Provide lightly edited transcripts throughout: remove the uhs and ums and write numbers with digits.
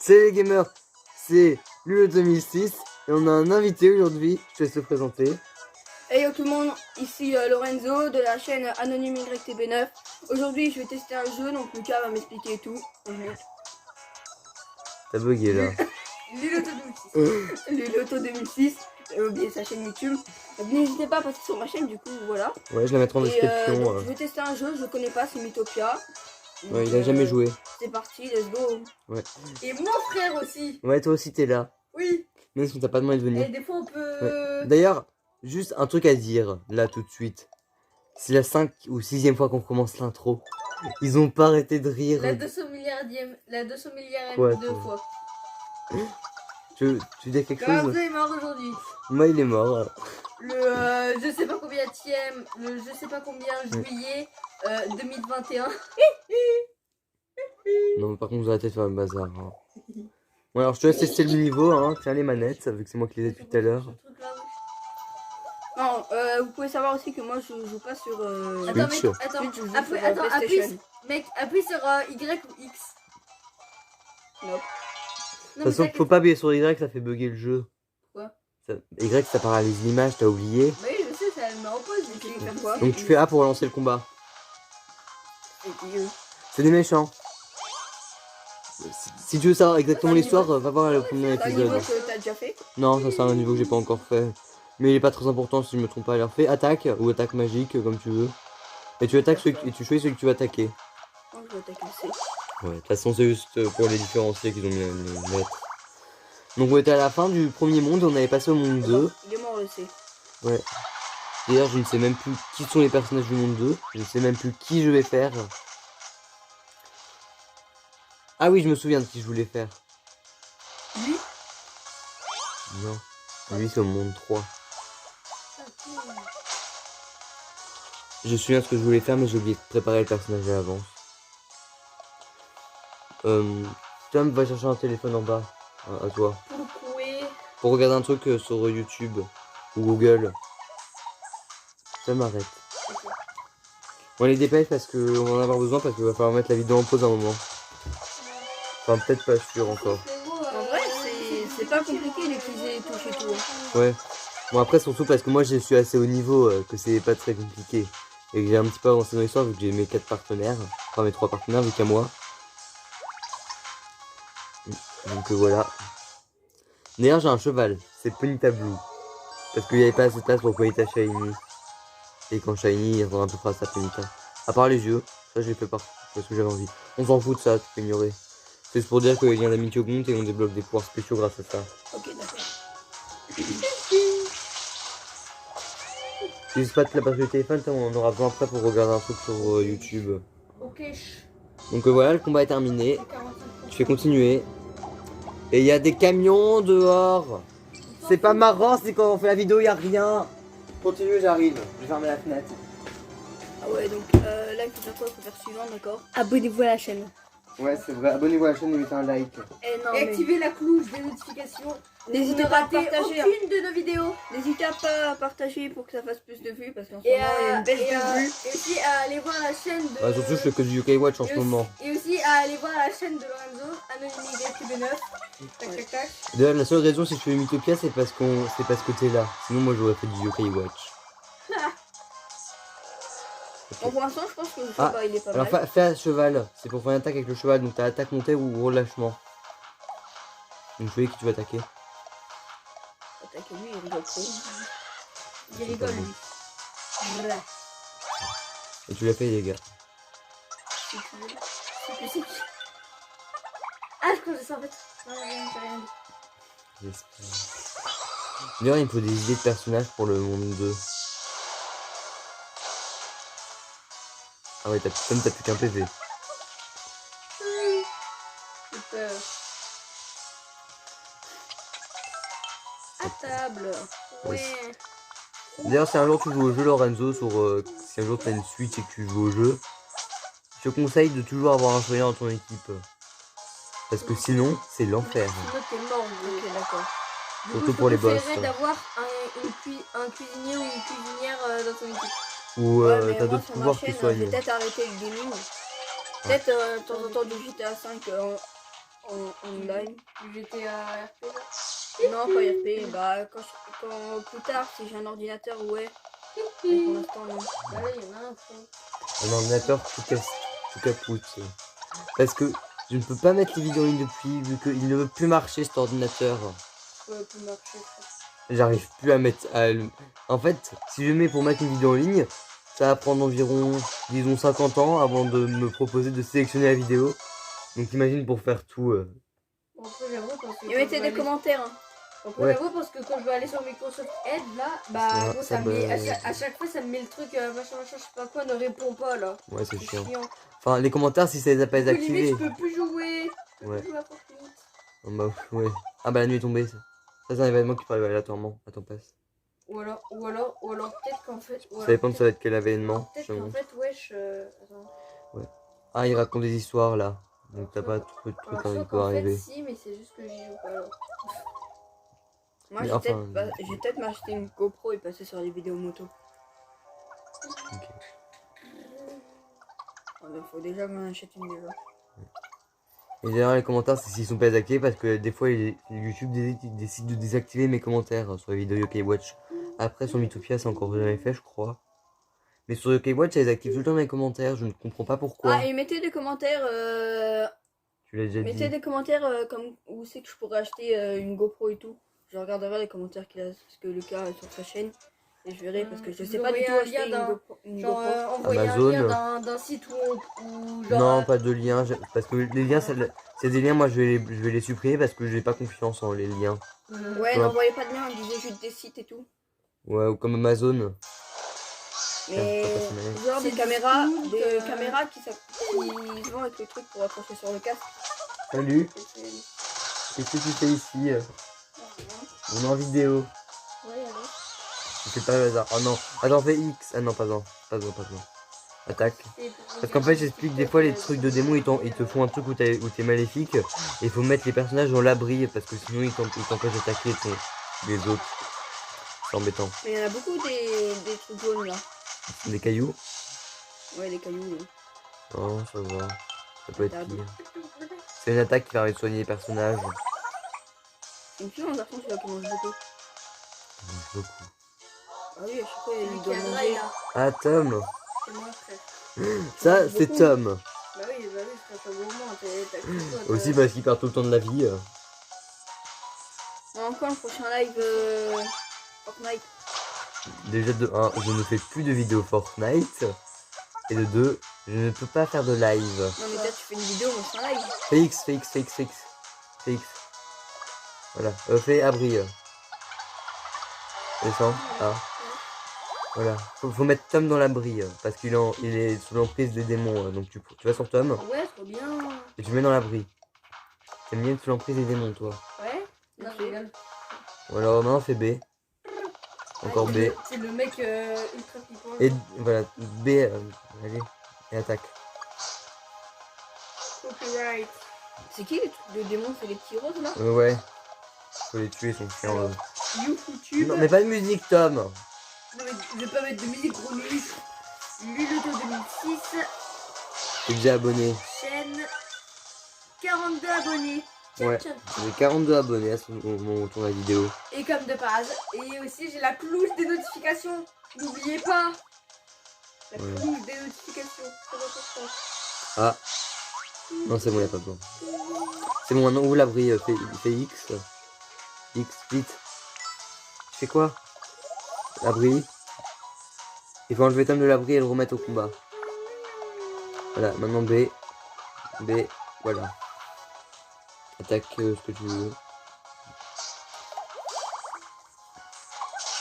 Salut les gamers, c'est Lulo2006 et on a un invité aujourd'hui, je te laisse te présenter. Hey yo tout le monde, ici Lorenzo de la chaîne Anonyme YTB9. Aujourd'hui je vais tester un jeu, donc Lucas va m'expliquer tout. T'as bugué là. Luloto 2006, j'ai oublié sa chaîne YouTube. Donc n'hésitez pas à passer sur ma chaîne, du coup voilà. Ouais, je la mettrai en description. Donc, je vais tester un jeu, je le connais pas, c'est Mythopia. Donc, Ouais, il a jamais joué. C'est parti, let's go. Ouais. Et mon frère aussi. Ouais, toi aussi t'es là. Oui. Même si on t'a pas demandé de venir. Et des fois on peut... Ouais. D'ailleurs, juste un truc à dire, là tout de suite. C'est la 5 ou 6e fois qu'on commence l'intro. Ils ont pas arrêté de rire. La 200 milliardième, la 200 milliardième Quoi, deux toi fois. Tu dis quelque Lorenzo chose? est mort aujourd'hui. Moi il est mort. Le je sais pas combien tième, le je sais pas combien juillet 2021. Non, par contre vous arrêtez de faire le bazar. Hein. Bon alors je te laisse tester le niveau, hein. Tiens les manettes, vu que c'est moi qui les ai depuis tout à l'heure. Non, vous pouvez savoir aussi que moi je joue pas sur... Attends Switch. mec, attends, Switch, je joue appuie, sur, attends, PlayStation. appuie sur Y ou X. Nope. De toute façon, faut pas appuyer sur Y, ça fait bugger le jeu. Quoi? Y, ça paralyse l'image, t'as oublié. Bah oui, je sais, ça me repose. Tu veux faire quoi? Donc tu fais A pour lancer le combat. C'est des méchants. Si tu veux savoir exactement l'histoire, va voir le premier C'est un niveau épisode. que t'as déjà fait? Non, ça c'est un niveau que j'ai pas encore fait. Mais il est pas très important si je me trompe pas. Alors fais attaque ou attaque magique, comme tu veux. Et tu attaques et tu choisis celui que tu vas attaquer. Non, je vais attaquer le C. Ouais, de toute façon c'est juste pour les différencier qu'ils ont mis les lettres. Donc on était à la fin du premier monde, on avait passé au monde 2. Il est mort le C. Ouais. D'ailleurs je ne sais même plus qui sont les personnages du monde 2. Je ne sais même plus qui je vais faire. Ah oui, je me souviens de qui je voulais faire. Lui? Non. Lui c'est au monde 3. Je me souviens de ce que je voulais faire mais j'ai oublié de préparer le personnage à l'avance. Tom va chercher un téléphone en bas. À toi. Pourquoi? Pour regarder un truc sur YouTube ou Google. Ça m'arrête. On les dépêche parce qu'on va en avoir besoin parce qu'il va falloir mettre la vidéo en pause un moment. Enfin peut-être pas sûr encore. En vrai, c'est pas compliqué d'utiliser les touches et tout. Ouais. Bon après surtout parce que moi je suis assez haut niveau que c'est pas très compliqué. Et que j'ai un petit peu avancé dans l'histoire vu que j'ai mes 4 partenaires. Enfin mes 3 partenaires vu qu'à moi. Donc voilà. D'ailleurs j'ai un cheval, c'est Ponyta Blue. Parce qu'il n'y avait pas assez de place pour Ponyta Shiny. Et quand Shiny il ressemble un peu près à sa Ponyta. À part les yeux, ça j'ai fait parce que j'avais envie. On s'en fout de ça, tu peux ignorer. C'est juste pour dire qu'il y a un ami qui augmente et on débloque des pouvoirs spéciaux grâce à ça. Ok, d'accord. Si je pas de la batterie du téléphone, on aura besoin après pour regarder un truc sur YouTube. Ok. Donc voilà, le combat est terminé. Je fais continuer. Et il y a des camions dehors. C'est pas marrant, c'est quand on fait la vidéo, il y a rien. Continue, j'arrive. Je vais fermer la fenêtre. Ah ouais, donc là il faut faire quoi? Il faut faire suivant, d'accord? Abonnez-vous à la chaîne. Ouais, c'est vrai. Abonnez-vous à la chaîne et mettez un like. Et non, Et activez la cloche des notifications. N'hésitez Ne pas à ratez partager. aucune de nos vidéos. N'hésitez pas à partager pour que ça fasse plus de vues parce qu'en ce Et, moment il y a une baisse de vues. et aussi à aller voir la chaîne de... Bah, surtout, je fais que du UK Watch en ce moment. Et aussi à aller voir la chaîne de Lorenzo, Anonyme YTB9. Tac tac tac. D'ailleurs, la seule raison si je fais Mythopia, c'est parce que t'es là. Sinon, moi, j'aurais fait du UK Watch. Bon, pour l'instant je pense que le Ah, cheval il est pas alors, mal. fais à cheval. C'est pour faire une attaque avec le cheval. Donc, t'as attaque montée ou relâchement. Donc, je vais qui tu vas attaquer. Attaquez lui, il rigole trop. Il rigole lui. Voilà. Et tu l'as fait, les gars. Si tu veux. Ah, je connais ça en fait. Non, rien, j'ai rien dit. J'espère. D'ailleurs, il me faut des idées de personnages pour le monde 2. Ah ouais, t'as plus qu'un PV. J'ai peur. À table. Ouais. D'ailleurs, si un jour tu joues au jeu Lorenzo, si un jour t'as une Switch et que tu joues au jeu, je te conseille de toujours avoir un soigneur dans ton équipe. Parce que sinon, c'est l'enfer. Sinon t'es mort. Ok, d'accord. Du Surtout coup, je pour les boss. préférerais d'avoir un cuisinier ou une cuisinière dans ton équipe. Ou Ouais, mais t'as moi, d'autres sur pouvoirs ma qui chaîne, je vais soignent. peut-être arrêter le gaming. Peut-être de temps en temps du GTA 5 online. J'étais à RP là. Non, pas RP. Bah, quand plus tard, si j'ai un ordinateur, ouais. Mais pour l'instant, non. Bah là, il y en a un fond. Un ordinateur tout capoute. Parce que je ne peux pas mettre les vidéos en ligne depuis, vu qu'il ne veut plus marcher cet ordinateur. Ouais, peut marcher. J'arrive plus à mettre. En fait, si je mets pour mettre une vidéo en ligne, ça va prendre environ, disons, 50 ans avant de me proposer de sélectionner la vidéo. Donc imagine pour faire tout. Bon, après, j'avoue, parce que. Et mettez des commentaires. Hein. Après, Ouais. j'avoue, parce que quand je vais aller sur Microsoft Edge là, bah, Ça- gros, ça ça me met. bug. À chaque fois, ça me met le truc, machin, je sais pas quoi, ne répond pas là. Ouais, c'est C'est chiant. chiant. Enfin, les commentaires, si ça les a pas Du coup, désactivés. limite, je peux plus jouer. Je peux Ouais. plus jouer à Fortnite. Oh, bah, ouais. Ah bah la nuit est tombée. Ça, c'est un événement qui peut arriver aléatoirement. Attends, passe. Ou alors peut-être qu'en fait. Ça dépend de ça va être quel événement. Peut-être je qu'en pense. fait, wesh. Attends. Ah, il raconte des histoires là. Donc t'as pas trop de trucs Alors, qui soit peuvent qu'en fait, arriver. si, mais c'est juste que j'y joue pas alors. Moi, Mais j'ai enfin, peut-être m'acheter une GoPro et passer sur les vidéos moto. Ok. Il faut déjà que j'en achète une déjà. Et d'ailleurs les commentaires c'est s'ils sont pas désactivés parce que des fois YouTube décide de désactiver mes commentaires sur les vidéos Yokai Watch. Après sur Mythopia c'est encore jamais fait je crois. Mais sur Yokai Watch ça les active tout le temps mes commentaires, je ne comprends pas pourquoi. Ah, et mettez des commentaires. Tu l'as déjà Mettez dit. des commentaires comme où c'est que je pourrais acheter une GoPro et tout. Je regarderai les commentaires qu'il a parce que Lucas est sur sa chaîne. Et je verrai parce que je Vous sais pas du envoyez tout un acheter lien d'un- une Genre, GoPro. envoyer Amazon. un lien d'un site où genre. Non pas de lien, parce que les liens c'est des liens moi je vais les supprimer parce que j'ai pas confiance en les liens. Ouais, Ouais. n'envoyez pas de lien, disait juste des sites et tout. Ouais ou comme Amazon. Mais Tiens, ça passe mal. genre C'est des du caméras, scoot, des caméras qui se vendent avec le truc pour accrocher sur le casque. Salut, qu'est-ce que tu fais ici On est en vidéo. Ouais, allez. Je fais pas le hasard. Oh non. Attends, fais X. Ah non, pas non. Pas non, pas non. Attaque. Parce qu'en fait, j'explique des fois les trucs de démon, ils te font un truc où t'es maléfique. Et il faut mettre les personnages dans l'abri parce que sinon ils t'empêchent d'attaquer les autres. C'est embêtant. Mais il y en a beaucoup des trucs jaunes là. Des cailloux. Ouais, des cailloux. Oui. Non, ça va. Ça peut être Regarde. pire. C'est une attaque qui permet de soigner les personnages. Une fille ou un garçon, tu vois, qui mange beaucoup. Beaucoup. Ah oui, à chaque fois, il Lui qui doit a manger. braille, là. Ah, Tom. C'est moi, frère. Ça, c'est Beaucoup. Tom. Bah oui, frère, au moins, t'as cru quoi, t'as- Aussi parce qu'il perd tout le temps de la vie. Encore un prochain live Fortnite. Déjà de 1, je ne fais plus de vidéos Fortnite. Et de 2, je ne peux pas faire de live. Non, mais toi, tu fais une vidéo, moi, c'est un live. Fais X, fais X, fais X, fais X. Fais X. Voilà. Fais abri. Descends. Ah. Voilà. Faut mettre Tom dans l'abri. Parce qu'il est sous l'emprise des démons. Donc tu vas sur Tom Ouais, trop bien. et tu mets dans l'abri. T'aimes bien être sous l'emprise des démons, toi. Ouais. Non, je rigole. Voilà, maintenant fais B. Encore Ah, B. C'est le mec ultra flippant. Et voilà. B. Allez. Et attaque. Copyright. C'est qui les trucs de démons? C'est les petits roses là? Ouais. Faut les tuer, ils sont chiants. eux. YouTube. Non, mais pas de musique, Tom. Non, mais je vais pas mettre de musique, gros nul. Luluto 2006. T'es déjà abonné. Chaîne. 42 abonnés. Tchan, Ouais. tchan. J'ai 42 abonnés à ce moment où on tourne la vidéo. Et comme de base. Et aussi, j'ai la cloche des notifications. N'oubliez pas. La Ouais. cloche des notifications. Très important. Ah. Non, c'est bon, y'a pas besoin. C'est bon, maintenant ouvre l'abri. Fais X. X, vite. Tu fais quoi? L'abri. Il faut enlever Tom de l'abri et le remettre au combat. Voilà, maintenant B. B. Voilà. Attaque ce que tu veux.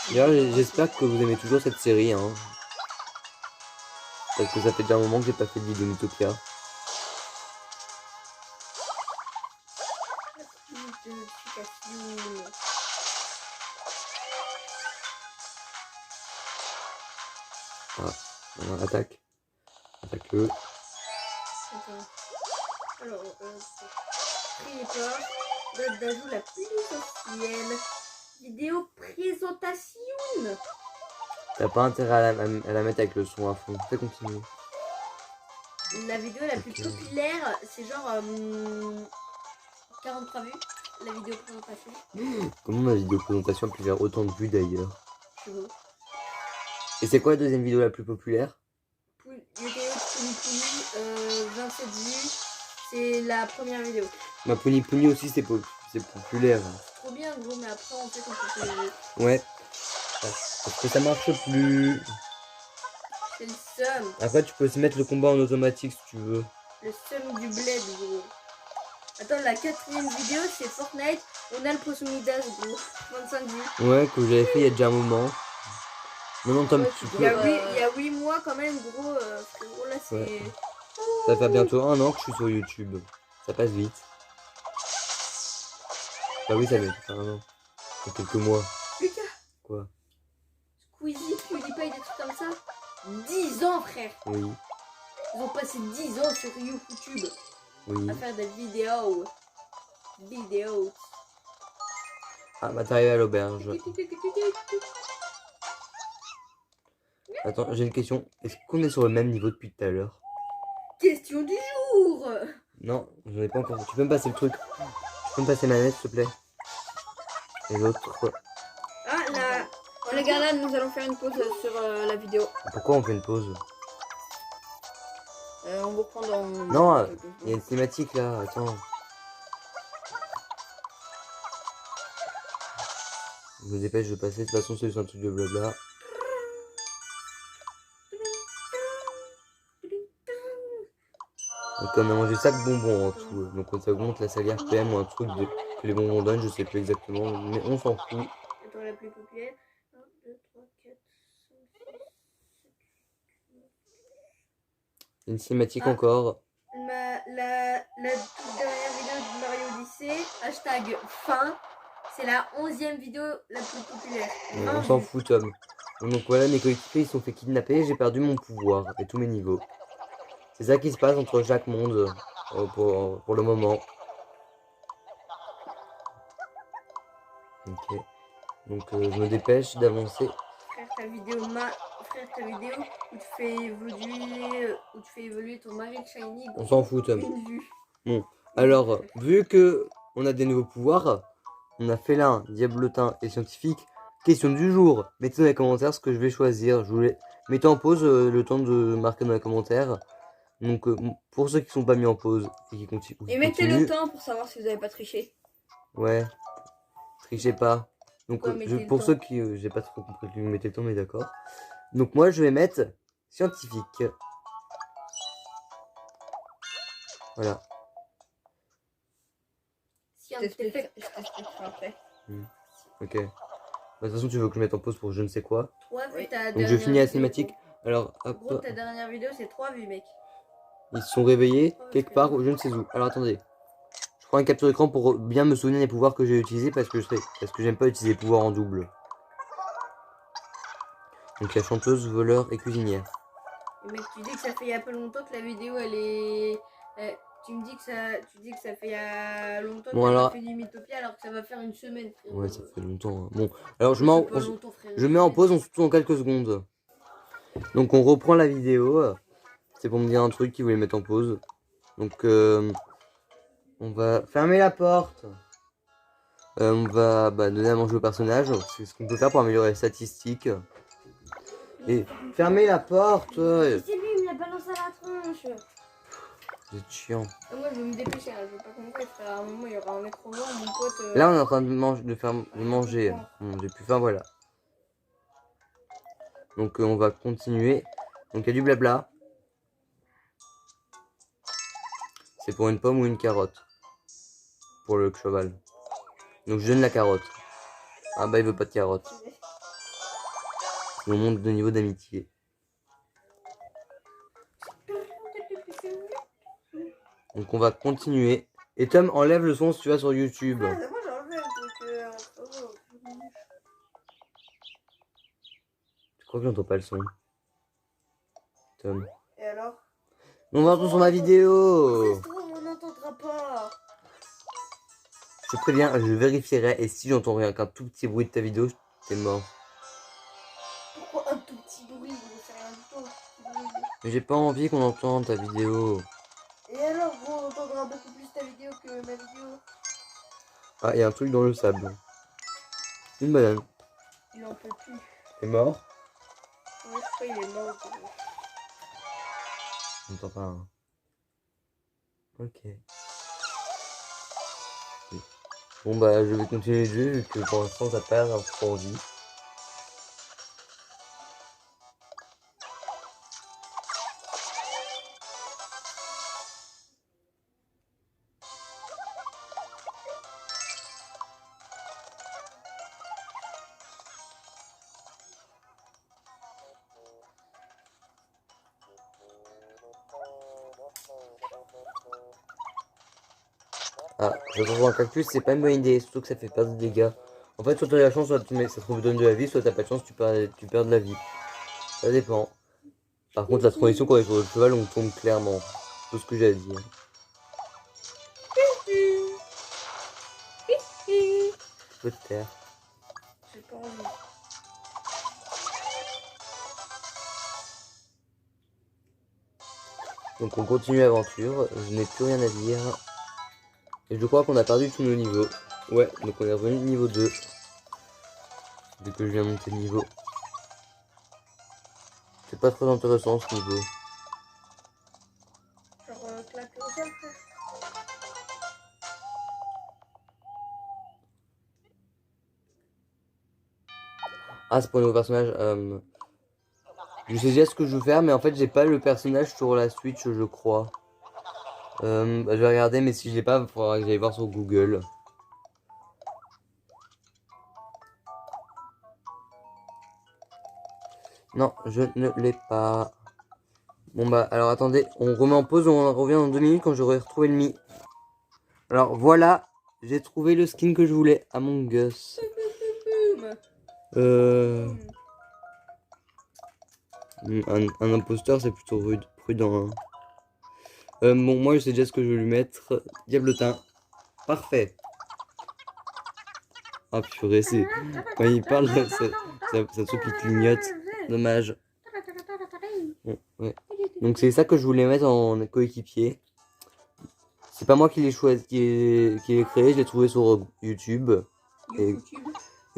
D'ailleurs, j'espère que vous aimez toujours cette série. Hein. Parce que ça fait déjà un moment que j'ai pas fait de vidéo Mythopia. Cloche des notifications. Voilà, attaque. Attaque eux. Attends. Alors, priez pas. Date d'ajout la plus officielle. Vidéo présentation. T'as pas intérêt à la mettre avec le son à fond. Fais continuer. La vidéo la plus Ok. populaire, c'est genre. 43 vues, la vidéo présentation. Comment ma vidéo présentation a pu faire autant de vues d'ailleurs? Je vois. Et c'est quoi la deuxième vidéo la plus populaire? Vidéo de Pouni, 27 vues. C'est la première vidéo. Ma Pony Pony aussi c'est populaire. Trop bien gros, mais après en fait on peut faire les... Ouais. Parce que ça marche plus. C'est le seum. Après tu peux aussi mettre le combat en automatique si tu veux. Le seum du bled gros. Attends, la quatrième vidéo c'est Fortnite. On a le poisson Midas gros. 25 vues. Ouais, que j'avais fait il y a déjà un moment. Non, Tom, Ouais, tu il peux. y a 8 mois quand même gros. Frérot là c'est... Ouais. Ça fait bientôt 1 an que je suis sur YouTube. Ça passe vite. Bah oui, ça fait 1 an. C'est quelques mois. Lucas, Quoi? Squeezie, PewDiePie, des trucs comme ça. 10 ans frère. Oui. Ils ont passé 10 ans sur YouTube Oui. à faire des vidéos. Ah, bah t'arrives à l'auberge. Attends, j'ai une question. Est-ce qu'on est sur le même niveau depuis tout à l'heure? Question du jour. Non, j'en ai pas encore. Tu peux me passer le truc? Tu peux me passer ma nette, s'il te plaît? Et l'autre. Ah là. Bon, les gars, là, nous allons faire une pause sur la vidéo. Pourquoi on fait une pause? On vous reprend dans... Non, il y a une cinématique là, attends. Je me dépêche de passer, de toute façon c'est un truc de blabla. Donc on a mangé 5 bonbons en tout. Donc ça augmente la salière PM ou un truc que les bonbons donnent, je sais plus exactement, mais on s'en fout. Attends, la plus populaire. 1, 2, 3, 4, 5, 6, 7. Une cinématique Ah. encore. La toute dernière vidéo de Mario Odyssey, hashtag fin, c'est la 11e vidéo la plus populaire. On s'en fout Tom. Donc voilà, mes coéquipiers ils se sont fait kidnapper, j'ai perdu mon pouvoir et tous mes niveaux. C'est ça qui se passe entre chaque monde pour le moment. Ok. Donc je me dépêche d'avancer. Frère, ta vidéo où tu fais évoluer ton mari Shiny. On s'en fout Tom. Une vue. Bon, alors, vu que on a des nouveaux pouvoirs, on a félin, diablotin et scientifique. Question du jour. Mettez dans les commentaires ce que je vais choisir. Je voulais mettez en pause le temps de marquer dans les commentaires. Donc pour ceux qui sont pas mis en pause et qui continuent. Et mettez le temps pour savoir si vous avez pas triché. Ouais. Trichez pas. Donc Pourquoi mettez le pour temps ceux qui j'ai pas trop compris que vous mettez le temps mais d'accord. Donc moi je vais mettre scientifique. Voilà. Je t'expliquerai après. Ok. Bah, de toute façon tu veux que je mette en pause pour je ne sais quoi. 3 vues, Oui. ta Donc je dernière finis la vidéo, cinématique. Alors gros. hop. Gros, ta dernière vidéo c'est 3 vues mec. Ils se sont réveillés quelque part ou je ne sais où. Alors attendez. Je prends une capture d'écran pour bien me souvenir des pouvoirs que j'ai utilisés parce que j'aime pas utiliser les pouvoirs en double. Donc il y a chanteuse, voleur et cuisinière. Et mec, tu dis que ça fait il y a pas longtemps que la vidéo elle est. Tu dis que ça fait il y a longtemps Bon, que alors... fait du Mythopia alors que ça va faire une semaine. Frérot. Ouais, ça fait longtemps. Hein. Bon, alors je mets en pause, on se retrouve en quelques secondes. Donc on reprend la vidéo. C'est pour me dire un truc qu'ils voulaient mettre en pause. Donc on va fermer la porte. On va donner à manger au personnage. C'est ce qu'on peut faire pour améliorer les statistiques. Et fermer la porte. C'est lui, il me l'a balancé à la tronche. Vous êtes chiant. Moi je vais me dépêcher, hein. Je veux pas qu'on me fasse. À un moment il y aura un mec trop loin, mon pote. Là on est en train de manger. Bon, j'ai plus faim, voilà. Donc on va continuer. Donc il y a du blabla. C'est pour une pomme ou une carotte. Pour le cheval. Donc je donne la carotte. Ah bah il veut pas de carotte. On monte de niveau d'amitié. Donc on va continuer. Et Tom, enlève le son si tu vas sur YouTube. Moi j'ai enlevé un truc. Je crois que j'entends pas le son. Tom. Et alors? On va entendre sur ma vidéo. C'est trop, on n'entendra pas. Je te préviens, je vérifierai. Et si j'entends rien qu'un tout petit bruit de ta vidéo, t'es mort. Pourquoi un tout petit bruit? C'est rien du tout. Mais j'ai pas envie qu'on entende ta vidéo. Et alors, gros, on entendra beaucoup plus ta vidéo que ma vidéo. Ah, il y a un truc dans le sable. Une banane. Il en peut plus. T'es mort? Ouais, je crois qu'il est mort. On n'entend pas. Hein. Ok. Bon bah je vais continuer le jeu vu que pour l'instant ça perd un peu envie. Ah, je trouve un cactus, c'est pas une bonne idée, surtout que ça fait pas de dégâts. En fait, soit t'as la chance, soit ça te donne de la vie, soit t'as pas de chance, tu perds de la vie. Ça dépend. Par contre, la transition quand on est sur le cheval, on tombe clairement. Tout ce que j'ai à dire. Je peux te taire. J'ai pas envie. Donc on continue l'aventure, je n'ai plus rien à dire. Et je crois qu'on a perdu tous nos niveaux. Ouais, donc on est revenu niveau 2. Dès que je viens monter de niveau. C'est pas très intéressant ce niveau. Genre, claquer au sol, frère. Ah, c'est pour un nouveau personnage. Je sais déjà ce que je veux faire, mais en fait, j'ai pas le personnage sur la Switch, je crois. Bah, je vais regarder, mais si je l'ai pas, il faudra que j'aille voir sur Google. Non, je ne l'ai pas. Bon bah, alors attendez, on remet en pause, on revient dans 2 minutes quand j'aurai retrouvé le Mi. Alors voilà, j'ai trouvé le skin que je voulais, Among Us. Un imposteur, c'est plutôt prudent. Hein. Bon, moi je sais déjà ce que je vais lui mettre. Diablotin. Parfait. Ah purée, c'est... Quand il parle, ça trouve qu'il clignote. Dommage. Bon, ouais. Donc c'est ça que je voulais mettre en coéquipier. C'est pas moi qui l'ai choisi, qui l'ai créé, je l'ai trouvé sur YouTube. Et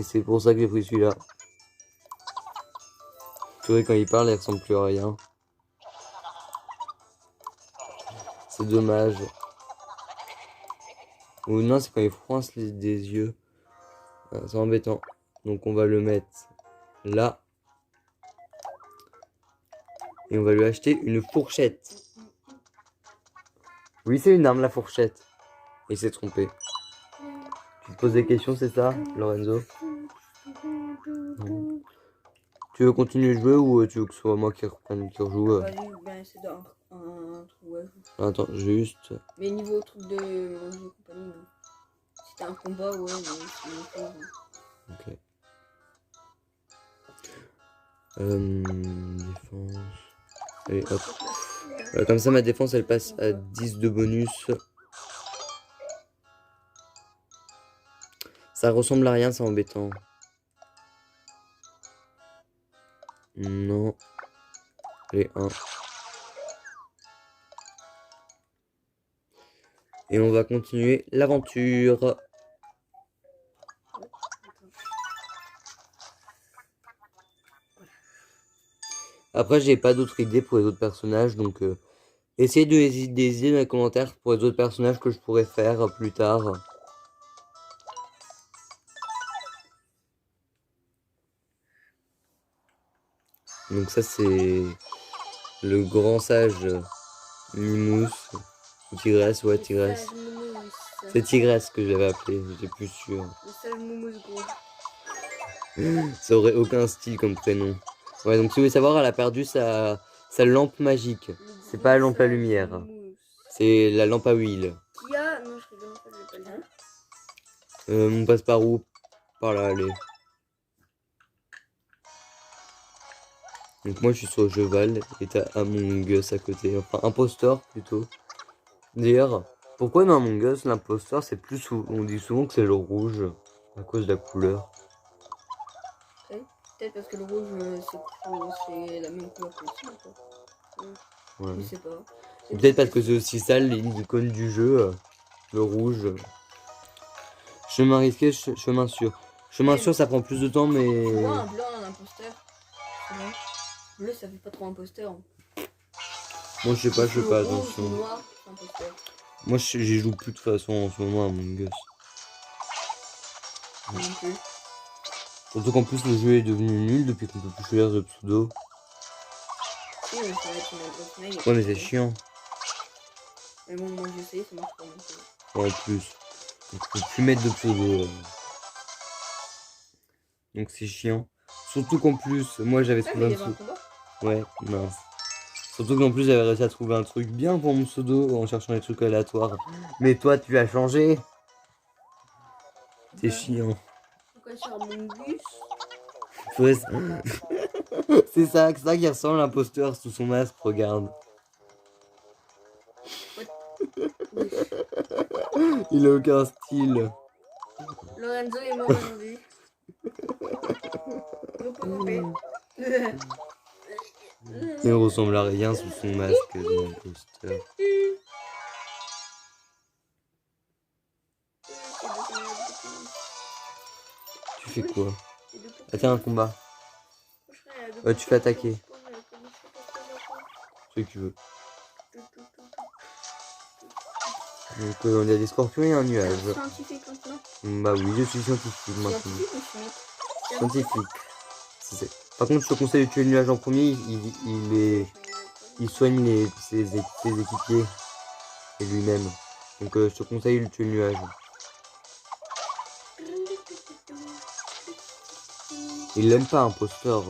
c'est pour ça que j'ai pris celui-là. Purée, quand il parle, il ressemble plus à rien. C'est dommage. Ou non, c'est quand il froisse des yeux. Ah, c'est embêtant. Donc on va le mettre là. Et on va lui acheter une fourchette. Oui, c'est une arme, la fourchette. Il s'est trompé. Tu te poses des questions, c'est ça, Lorenzo? Non. Tu veux continuer de jouer ou tu veux que ce soit moi qui reprenne, qui rejoue? Vas-y, ben c'est dans un truc, ouais. Attends, juste... Mais niveau truc de manger et compagnie, non. Si t'as un combat, ouais, mais c'est une chose. Ok. Défense... Allez, hop. Comme ça, ma défense, elle passe à 10 de bonus. Ça ressemble à rien, c'est embêtant. Non. Allez, 1. Et on va continuer l'aventure. Après, j'ai pas d'autres idées pour les autres personnages, donc essayez de des idées dans les commentaires pour les autres personnages que je pourrais faire plus tard. Donc ça, c'est le grand sage Mimousse. Tigresse, ouais, Tigresse. C'est Tigresse que j'avais appelé, j'étais plus sûr. Le sage Moumousse gros. Ça aurait aucun style comme prénom. Ouais, donc si vous voulez savoir, elle a perdu sa lampe magique. C'est pas la lampe à lumière. C'est la lampe à huile. Qui a... Non, je rigole, en fait, je vais pas le dire. On passe par où? Par là, allez. Donc moi je suis sur le cheval et t'as Among Us à côté. Enfin, imposteur plutôt. D'ailleurs, pourquoi dans Among Us, l'imposteur, c'est plus souvent... On dit souvent que c'est le rouge. À cause de la couleur. Peut-être parce que le rouge, c'est la même couleur que le sang, quoi. Ouais. Je sais pas. Peut-être parce que c'est aussi ça l'icône du jeu. Le rouge. Chemin risqué, chemin sûr. Chemin sûr, ça prend plus de temps, mais... Tu vois un blanc, un imposteur. C'est bon. Bleu, ça fait pas trop imposteur. Moi, je sais pas, je fais pas Rouge, attention. noir, c'est imposteur. Moi, j'y joue plus de toute façon en ce moment à Among Us. Moi non plus. Surtout qu'en plus, le jeu est devenu nul depuis qu'on peut plus choisir de pseudo. Si, mais ça va être une adresse mail. Ouais, mais c'est chiant. Mais bon, moi j'ai essayé, ça marche pas non plus. En plus. Donc, faut plus mettre de pseudo. Donc, c'est chiant. Surtout qu'en plus, moi, j'avais Ah, trouvé mais un il y avait un pseudo. combat. Ouais, mince. Surtout qu'en plus, j'avais réussi à trouver un truc bien pour mon pseudo en cherchant des trucs aléatoires. Mais toi, tu as changé. C'est Ouais. chiant. Pourquoi sur Mongus? Ouais, c'est ça qui ressemble à l'imposteur sous son masque, regarde. Il a aucun style. Lorenzo est mort aujourd'hui. Il ressemble à rien sous son masque d'imposteur. Tu fais quoi? Ah tiens, un combat. Tu fais attaquer. Ce que tu veux. Donc on a des scorpions et un nuage. Scientifique maintenant. Bah oui, je suis scientifique maintenant. Scientifique ou chimique? Scientifique. Par contre, je te conseille de tuer le nuage en premier. Il soigne ses équipiers et lui-même. Donc je te conseille de tuer le nuage. Il l'aime pas, imposteur.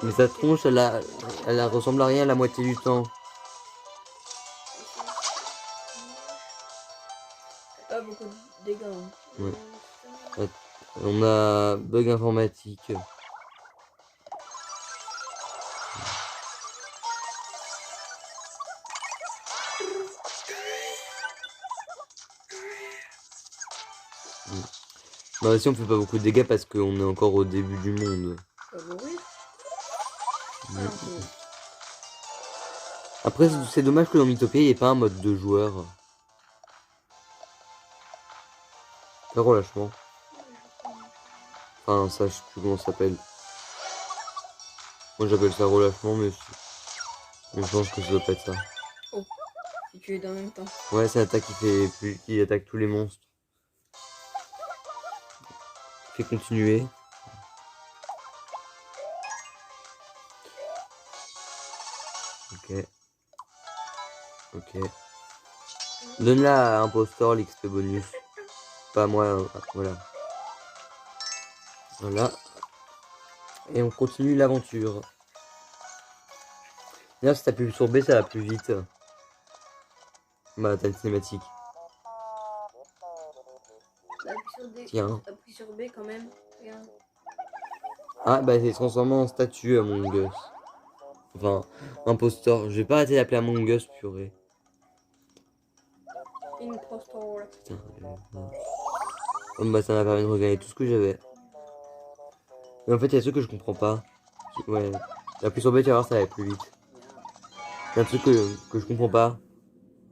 Mais sa tronche, elle ressemble à rien la moitié du temps. Pas beaucoup de dégâts. Hein. Ouais. On a bug informatique. Bah si on fait pas beaucoup de dégâts parce qu'on est encore au début du monde. Après c'est dommage que dans Mythopia il n'y ait pas un mode de joueur. Le relâchement. Enfin ça je sais plus comment ça s'appelle. Moi j'appelle ça relâchement mais je pense que ça doit pas être ça. Oh, si tu es en même temps. Ouais c'est l'attaque qui attaque tous les monstres. Fait continuer. Ok. Donne-la à imposteur l'XP bonus. Pas moi, voilà. Voilà. Et on continue l'aventure. D'ailleurs si t'appuies sur B ça va plus vite. Bah t'as une cinématique. Tiens. Appuie sur B quand même. Regarde. Ah bah c'est transformé en statue Among Us. Enfin, imposteur. Je vais pas arrêter d'appeler Among Us, purée. Impostor. Putain, oh, bah ça m'a permis de regagner tout ce que j'avais. Mais en fait il y a des trucs que je comprends pas. Ouais. Appuie sur B tu vas voir ça va plus vite. Il y a un truc que je comprends pas.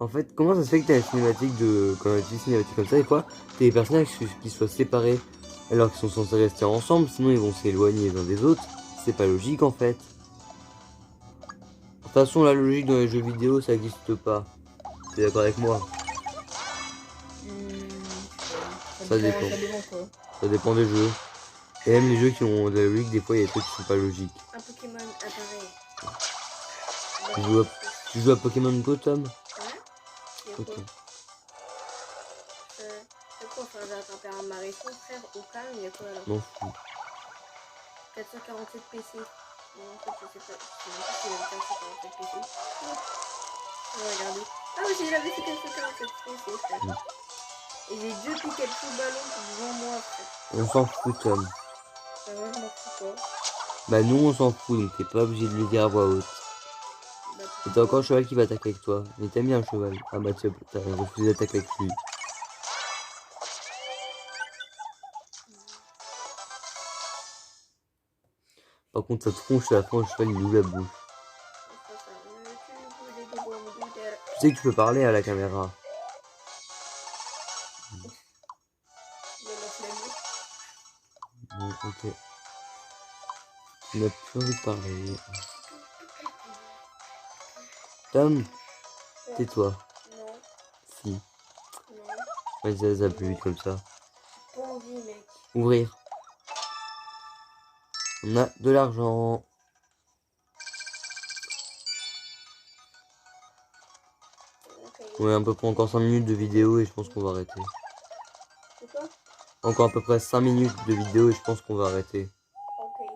En fait, comment ça se fait que t'as une cinématique de... Quand tu dis une cinématique comme ça, des fois, t'as des personnages qui soient séparés alors qu'ils sont censés rester ensemble, sinon ils vont s'éloigner les uns des autres. C'est pas logique en fait. De toute façon, la logique dans les jeux vidéo, ça n'existe pas. T'es d'accord avec moi? Ça dépend. Quoi. Ça dépend des jeux. Et même les jeux qui ont de la logique, des fois, il y a des trucs qui sont pas logiques. Un Pokémon apparaît. Tu joues à Pokémon Go, Tom? Ouais. Ok. C'est quoi faire attraper un maréchal, frère, au calme, il y a quoi alors? M'en fous. 447 PC. Non, en fait, je sais pas. Je sais pas si il y a 447 PC. On va regarder. Ah oui, j'ai lavé 447 PC, frère. Et j'ai 2 Pikachu ballons devant moi, frère. On s'en fout, Tom. Bah, moi, je m'en fous pas. Bah, nous, on s'en fout, donc t'es pas obligé de le dire à voix haute. Bah, Et t'as encore le cheval qui va attaquer avec toi. Mais t'aimes bien le cheval. Ah bah, t'as refusé d'attaquer avec lui. Par contre, sa tronche à la fin, le cheval, il ouvre la bouche. Tu sais que tu peux parler à la caméra. De la flemme. Ok. Tu n'as plus envie de parler. Tom, tais-toi. Non, Si. non. Ouais, ça a plus vite comme ça. Pas envie, mec. Ouvrir. On a de l'argent. Ok. Ouais, à peu près encore 5 minutes de vidéo et je pense qu'on va arrêter. C'est quoi? Encore à peu près 5 minutes de vidéo et je pense qu'on va arrêter. Ok.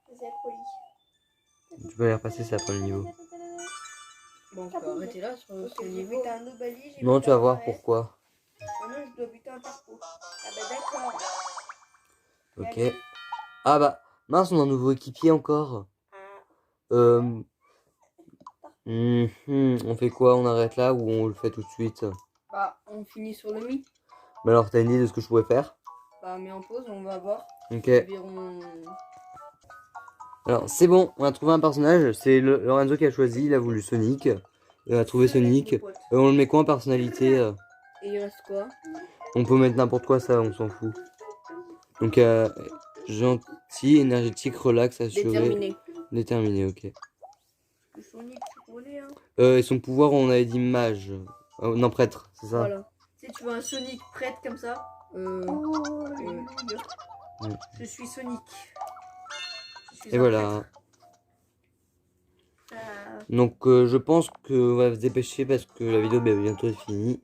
C'est poli. Tu peux les repasser, c'est après le niveau. Bon, on peut arrêter là sur Ok, ce j'ai niveau. buté un Nobali, j'ai Non, buté tu vas un voir Mahrez. pourquoi. Maintenant, je dois buter un Carpo. Ah bah d'accord. Ok. Ah bah, mince, on a un nouveau équipier encore. Ah. On fait quoi? On arrête là ou on le fait tout de suite? Bah, on finit sur le mi. Mais alors, t'as une idée de ce que je pourrais faire? Bah, mets en pause, on va voir. Ok. Environ. Alors, c'est bon, on a trouvé un personnage. C'est Lorenzo qui a choisi. Il a voulu Sonic. Et on a trouvé Sonic. On le met quoi en personnalité? Et il reste quoi? On peut mettre n'importe quoi, ça, on s'en fout. Donc, gentil, énergétique, relax, assuré. Déterminé. Déterminé, ok. Le Sonic, tu connais, hein. Et son pouvoir, on avait dit mage. Non, prêtre, c'est ça? Voilà. Tu sais, tu veux un Sonic prêtre comme ça? Oh, Je suis Sonic. Je suis Et un voilà. prêtre. Ah. Donc, je pense qu'on va se dépêcher parce que la vidéo va bientôt être finie.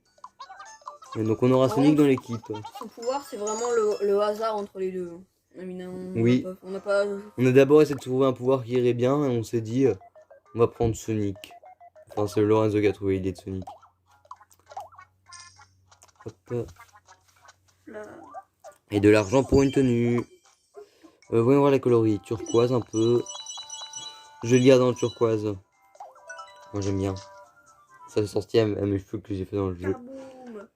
Et donc, on aura Sonic dans l'équipe. Son pouvoir, c'est vraiment le hasard entre les deux. Évidemment, Oui. On n'a pas. On a d'abord essayé de trouver un pouvoir qui irait bien et on s'est dit, on va prendre Sonic. Enfin, c'est Lorenzo qui a trouvé l'idée de Sonic. Hop. Là. Et de l'argent pour une tenue. Voyons voir les coloris. Turquoise un peu. Je le garde dans le turquoise. Moi j'aime bien. Ça fait sortir à mes cheveux que j'ai fait dans le jeu. Carboum.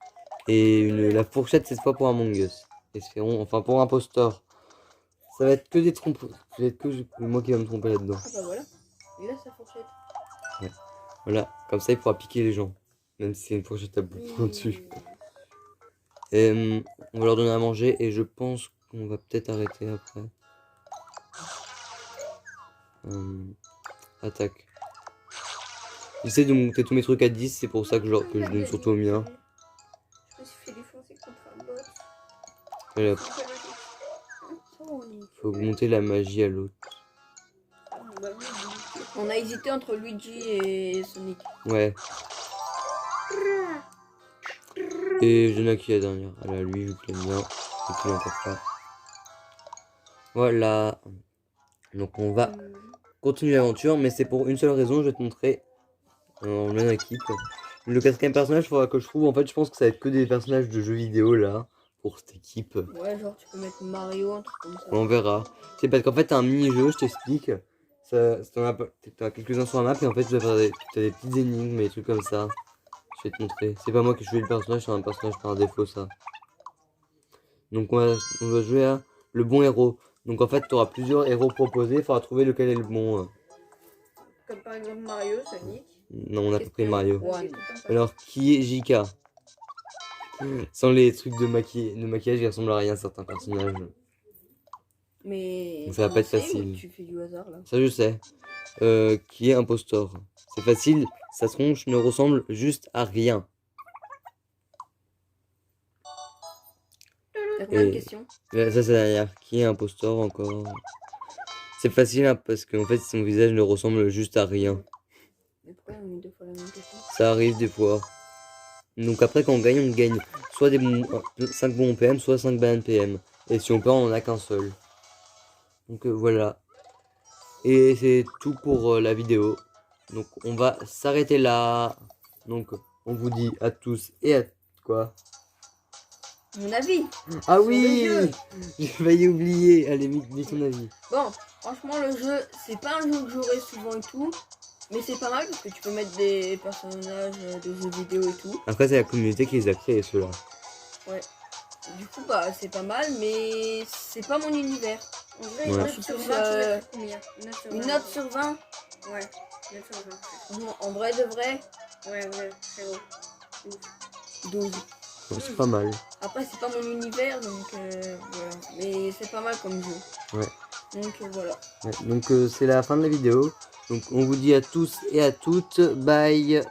Et la fourchette cette fois pour Among Us. Espérons, enfin pour imposteur. Ça va être que des trompes. Ça va être que moi qui va me tromper là-dedans. Ah bah voilà. Il a sa fourchette. Voilà, comme ça il pourra piquer les gens. Même si c'est une fourchette à bout dessus. Et on va leur donner à manger et je pense qu'on va peut-être arrêter après. Attaque. J'essaie de monter tous mes trucs à 10, c'est pour ça que je donne surtout au mien. Je me suis fait défoncer contre un bot. Voilà, Sonic. faut augmenter la magie à l'autre. Ah, bah oui, On a hésité entre Luigi et Sonic. Ouais. Et je n'ai qui la dernière. Alors lui, je l'aime bien. Et puis encore pas. Voilà. Donc on va continuer l'aventure, mais c'est pour une seule raison, je vais te montrer. En même équipe. Le quatrième personnage, il faudra que je trouve. En fait, je pense que ça va être que des personnages de jeux vidéo là, pour cette équipe. Ouais, genre tu peux mettre Mario, un truc comme ça. On verra. C'est parce qu'en fait, t'as un mini-jeu, je t'explique. T'en as quelques-uns sur la map et en fait, tu vas faire t'as des petites énigmes et des trucs comme ça. Je vais te montrer. C'est pas moi qui choisis le personnage, c'est un personnage par défaut, ça. Donc, on va jouer à le bon héros. Donc, en fait, tu auras plusieurs héros proposés, il faudra trouver lequel est le bon. comme par exemple Mario, Sonic. Non, on a pas pris Mario. Ouais. Alors, qui est JK? Sans les trucs de maquillage qui ressemblent à rien, certains personnages. Mais. Ça va pas être c'est où facile. Tu fais du hasard là. Ça, je sais. Qui est impostor? C'est facile, sa tronche ne ressemble juste à rien. T'as combien de Et- questions? Ça, c'est derrière. Qui est impostor encore? C'est facile hein, parce qu'en fait, son visage ne ressemble juste à rien. Mais pourquoi on met deux fois la même question? Ça arrive des fois. Donc après, quand on gagne soit des 5 bons PM, soit 5 bananes PM. Et si on perd, on en a qu'un seul. Donc voilà. Et c'est tout pour la vidéo. Donc on va s'arrêter là. Donc on vous dit à tous et à quoi? Mon avis. Ah Sur oui, le jeu. j'ai failli oublier. Allez, dis ton avis. Bon, franchement, le jeu, c'est pas un jeu que j'aurais souvent et tout. Mais c'est pas mal parce que tu peux mettre des personnages de jeux vidéo et tout. Après, c'est la communauté qui les a créés, ceux-là. Du coup, bah, c'est pas mal, mais c'est pas mon univers. En vrai, Ouais. une Je note suis sur plus, 20, tu mettrais combien? Une note sur 20. Ouais, une note sur 20. En vrai de vrai, Ouais, frérot. Ouf. 12. Ouais, c'est pas mal. Après, c'est pas mon univers, donc voilà. Mais c'est pas mal comme jeu. Ouais. Donc voilà. Ouais, donc c'est la fin de la vidéo. Donc on vous dit à tous et à toutes, bye.